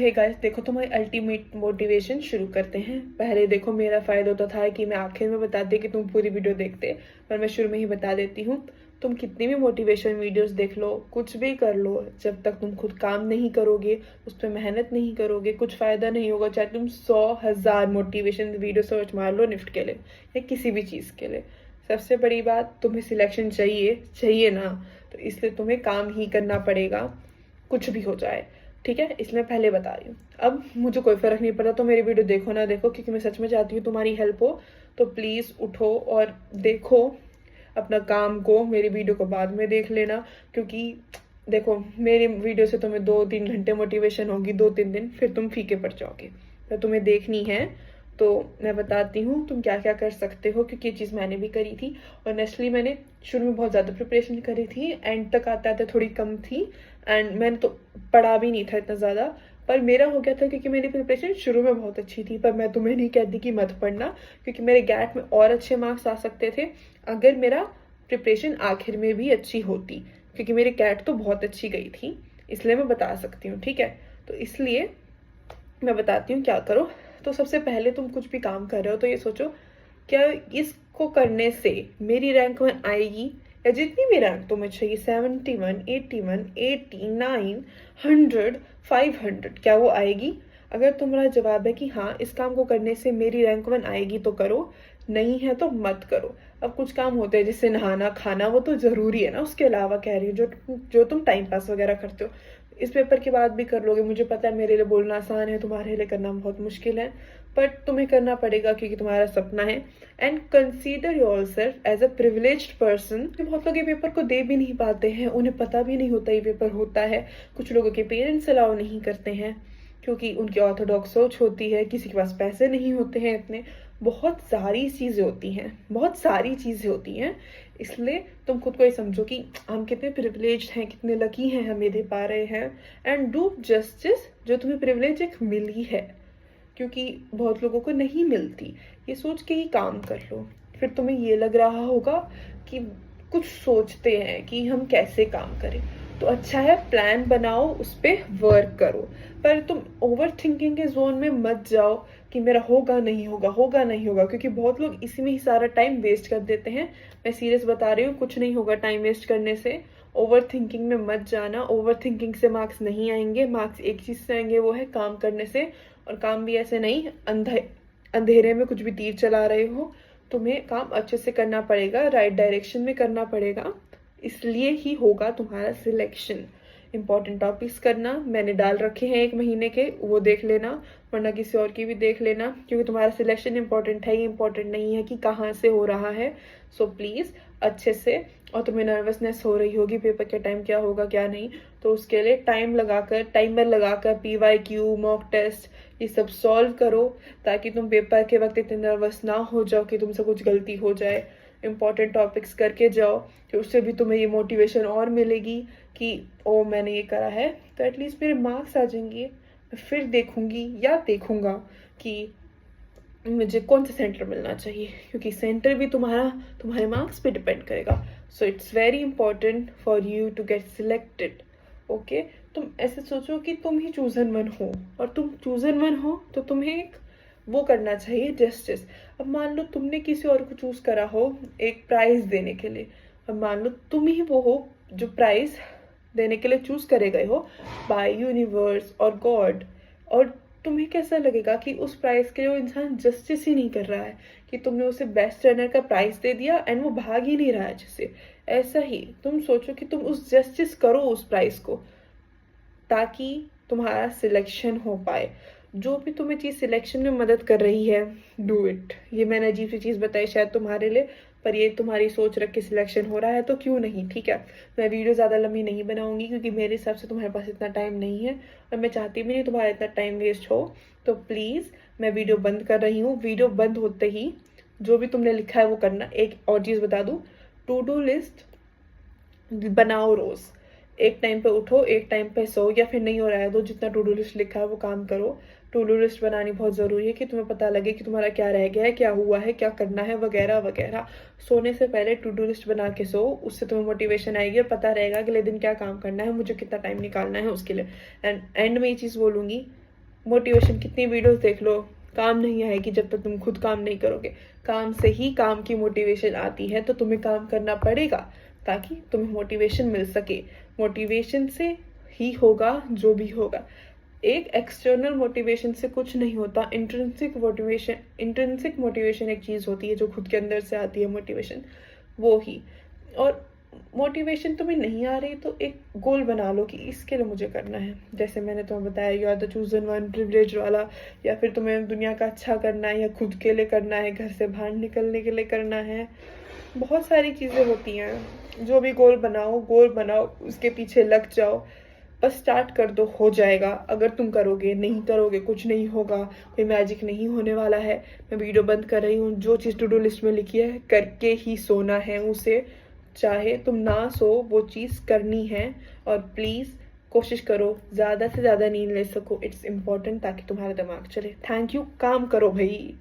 Hey guys, देखो तुम्हारी ultimate motivation शुरू करते हैं। पहले देखो, मेरा फायदा होता था कि मैं आखिर में बताती कि तुम पूरी वीडियो देखते, पर मैं शुरू में ही बता देती हूँ। तुम कितनी भी मोटिवेशन वीडियोस देख लो, कुछ भी कर लो, जब तक तुम खुद काम नहीं करोगे, उस पर मेहनत नहीं करोगे, कुछ फायदा नहीं होगा। चाहे तुम 100,000 मोटिवेशन वीडियो सर्च मार लो निफ्ट के लिए या किसी भी चीज़ के लिए, सबसे बड़ी बात तुम्हें सिलेक्शन चाहिए ना। तो इसलिए तुम्हें काम ही करना पड़ेगा, कुछ भी हो जाए, ठीक है। इसलिए पहले बता रही हूँ। अब मुझे कोई फर्क नहीं पड़ता तो मेरी वीडियो देखो ना देखो, क्योंकि मैं सच में चाहती हूँ तुम्हारी हेल्प हो। तो प्लीज़ उठो और देखो अपना काम को, मेरी वीडियो को बाद में देख लेना। क्योंकि देखो, मेरी वीडियो से तुम्हें 2-3 घंटे मोटिवेशन होगी, 2-3 दिन, फिर तुम फीके पड़ जाओगे। तो तुम्हें देखनी है तो मैं बताती हूँ तुम क्या क्या कर सकते हो, क्योंकि ये चीज़ मैंने भी करी थी। ऑनेस्टली मैंने शुरू में बहुत ज़्यादा प्रिपरेशन करी थी, एंड तक आते आते थोड़ी कम थी, एंड मैंने तो पढ़ा भी नहीं था इतना ज़्यादा। पर मेरा हो गया था क्योंकि मेरी प्रिपरेशन शुरू में बहुत अच्छी थी। पर मैं तुम्हें नहीं कहती कि मत पढ़ना, क्योंकि मेरे गैट में और अच्छे मार्क्स आ सकते थे अगर मेरा प्रिपरेशन आखिर में भी अच्छी होती, क्योंकि मेरी कैट तो बहुत अच्छी गई थी। इसलिए मैं बता सकती हूँ, ठीक है। तो इसलिए मैं बताती हूँ क्या करो। तो सबसे पहले तुम कुछ भी काम कर रहे हो तो ये सोचो, क्या इसको करने से मेरी रैंक 1 आएगी, या जितनी भी रैंक तुम्हें चाहिए, 71, 81, 89, 100, 500, क्या वो आएगी? अगर तुम्हारा जवाब है कि हाँ, इस काम को करने से मेरी रैंक 1 आएगी तो करो, नहीं है तो मत करो। अब कुछ काम होते हैं जैसे नहाना खाना, वो तो जरूरी है ना, उसके अलावा कह रही हूँ जो तुम टाइम पास वगैरह करते हो, इस पेपर के बाद भी कर लोगे। मुझे पता है मेरे लिए बोलना आसान है, तुम्हारे लिए करना बहुत मुश्किल है, बट तुम्हें करना पड़ेगा क्योंकि तुम्हारा सपना है। And consider yourself as a privileged person. बहुत लोग ये पेपर को दे भी नहीं पाते हैं, उन्हें पता भी नहीं होता ये पेपर होता है। कुछ लोगों के पेरेंट्स अलाउ नहीं करते हैं क्योंकि उनकी ऑर्थोडॉक्स सोच होती है, किसी के पास पैसे नहीं होते हैं इतने। बहुत सारी चीज़ें होती हैं, बहुत सारी चीज़ें होती हैं। इसलिए तुम खुद को ये समझो कि हम कितने प्रिविलेज्ड हैं, कितने लकी हैं, हम ये दे पा रहे हैं। एंड डू जस्टिस जो तुम्हें प्रिविलेज एक मिली है, क्योंकि बहुत लोगों को नहीं मिलती। ये सोच के ही काम कर लो। फिर तुम्हें ये लग रहा होगा कि कुछ सोचते हैं कि हम कैसे काम करें, तो अच्छा है प्लान बनाओ, उस पर वर्क करो। पर तुम ओवर थिंकिंग के जोन में मत जाओ कि मेरा होगा नहीं होगा, होगा नहीं होगा, क्योंकि बहुत लोग इसी में ही सारा टाइम वेस्ट कर देते हैं। मैं सीरियस बता रही हूँ, कुछ नहीं होगा टाइम वेस्ट करने से। ओवर थिंकिंग में मत जाना। ओवर थिंकिंग से मार्क्स नहीं आएंगे, मार्क्स एक चीज से आएंगे, वो है काम करने से। और काम भी ऐसे नहीं अंधेरे में कुछ भी तीर चला रहे हो। तुम्हें काम अच्छे से करना पड़ेगा, राइट डायरेक्शन में करना पड़ेगा, इसलिए ही होगा तुम्हारा सिलेक्शन। इंपॉर्टेंट टॉपिक्स करना मैंने डाल रखे हैं 1 महीने के, वो देख लेना, वरना किसी और की भी देख लेना, क्योंकि तुम्हारा सिलेक्शन इंपॉर्टेंट है, ये इंपॉर्टेंट नहीं है कि कहाँ से हो रहा है। सो प्लीज़ अच्छे से। और तुम्हें नर्वसनेस हो रही होगी पेपर के टाइम क्या होगा क्या नहीं, तो उसके लिए टाइमर लगाकर PYQ मॉक टेस्ट ये सब सॉल्व करो, ताकि तुम पेपर के वक्त इतने नर्वस ना हो जाओ कि तुमसे कुछ गलती हो जाए। इंपॉर्टेंट टॉपिक्स करके जाओ, कि उससे भी तुम्हें ये मोटिवेशन और मिलेगी कि ओ मैंने ये करा है, तो एटलीस्ट मेरे मार्क्स आ जाएंगे। मैं फिर देखूंगी या देखूंगा कि मुझे कौन सा सेंटर मिलना चाहिए, क्योंकि सेंटर भी तुम्हारे मार्क्स पे डिपेंड करेगा। So it's very important for you to get selected. Okay, तुम ऐसे सोचो कि तुम ही चूजन वन हो, और तुम चूजन वन हो तो तुम्हें एक वो करना चाहिए, जस्टिस। अब मान लो तुमने किसी और को चूज करा हो एक प्राइज देने के लिए, अब मान लो तुम ही वो हो जो प्राइज देने के लिए चूज करे गए हो बाय यूनिवर्स और गॉड, और तुम्हें कैसा लगेगा कि उस प्राइज के लिए वो इंसान जस्टिस ही नहीं कर रहा है, कि तुमने उसे बेस्ट रनर का प्राइज दे दिया एंड वो भाग ही नहीं रहा है अच्छे से। ऐसा ही तुम सोचो कि तुम उस जस्टिस करो उस प्राइज को, ताकि तुम्हारा सिलेक्शन हो पाए। जो भी तुम्हें चीज़ सिलेक्शन में मदद कर रही है, डू इट। ये मैंने अजीब सी चीज़ बताई शायद तुम्हारे लिए, पर ये तुम्हारी सोच रख के सिलेक्शन हो रहा है तो क्यों नहीं, ठीक है। मैं वीडियो ज़्यादा लंबी नहीं बनाऊंगी, क्योंकि मेरे हिसाब से तुम्हारे पास इतना टाइम नहीं है, और मैं चाहती भी नहीं तुम्हारा इतना टाइम वेस्ट हो। तो प्लीज़ मैं वीडियो बंद कर रही हूँ। वीडियो बंद होते ही जो भी तुमने लिखा है वो करना। एक और चीज़ बता दूँ, टू डू लिस्ट बनाओ रोज। एक टाइम पे उठो, एक टाइम पे सो, या फिर नहीं हो रहा है तो जितना टू डू लिस्ट लिखा है वो काम करो। टू डू लिस्ट बनानी बहुत ज़रूरी है कि तुम्हें पता लगे कि तुम्हारा क्या रह गया है, क्या हुआ है, क्या करना है, वगैरह वगैरह। सोने से पहले टू डू लिस्ट बना के सो, उससे तुम्हें मोटिवेशन आएगी और पता रहेगा अगले दिन क्या काम करना है, मुझे कितना टाइम निकालना है उसके लिए। एंड में ये चीज़ बोलूँगी, मोटिवेशन कितनी वीडियोस देख लो, काम नहीं आएगी जब तक तुम खुद काम नहीं करोगे। काम से ही काम की मोटिवेशन आती है, तो तुम्हें काम करना पड़ेगा ताकि तुम्हें मोटिवेशन मिल सके। मोटिवेशन से ही होगा जो भी होगा। एक एक्सटर्नल मोटिवेशन से कुछ नहीं होता। इंट्रिंसिक मोटिवेशन एक चीज़ होती है जो खुद के अंदर से आती है मोटिवेशन, वो ही। और मोटिवेशन तुम्हें नहीं आ रही तो एक गोल बना लो कि इसके लिए मुझे करना है। जैसे मैंने तुम्हें बताया, you are the chosen one, privilege वाला, या फिर तुम्हें दुनिया का अच्छा करना है, या खुद के लिए करना है, घर से बाहर निकलने के लिए करना है। बहुत सारी चीज़ें होती हैं। जो भी गोल बनाओ, उसके पीछे लग जाओ, बस स्टार्ट कर दो, हो जाएगा। अगर तुम करोगे, नहीं करोगे, कुछ नहीं होगा, कोई मैजिक नहीं होने वाला है। मैं वीडियो बंद कर रही हूँ, जो चीज़ टू डू लिस्ट में लिखी है करके ही सोना है उसे, चाहे तुम ना सो, वो चीज़ करनी है। और प्लीज़ कोशिश करो ज़्यादा से ज़्यादा नींद ले सको, इट्स इम्पॉर्टेंट, ताकि तुम्हारा दिमाग चले। थैंक यू, काम करो भाई।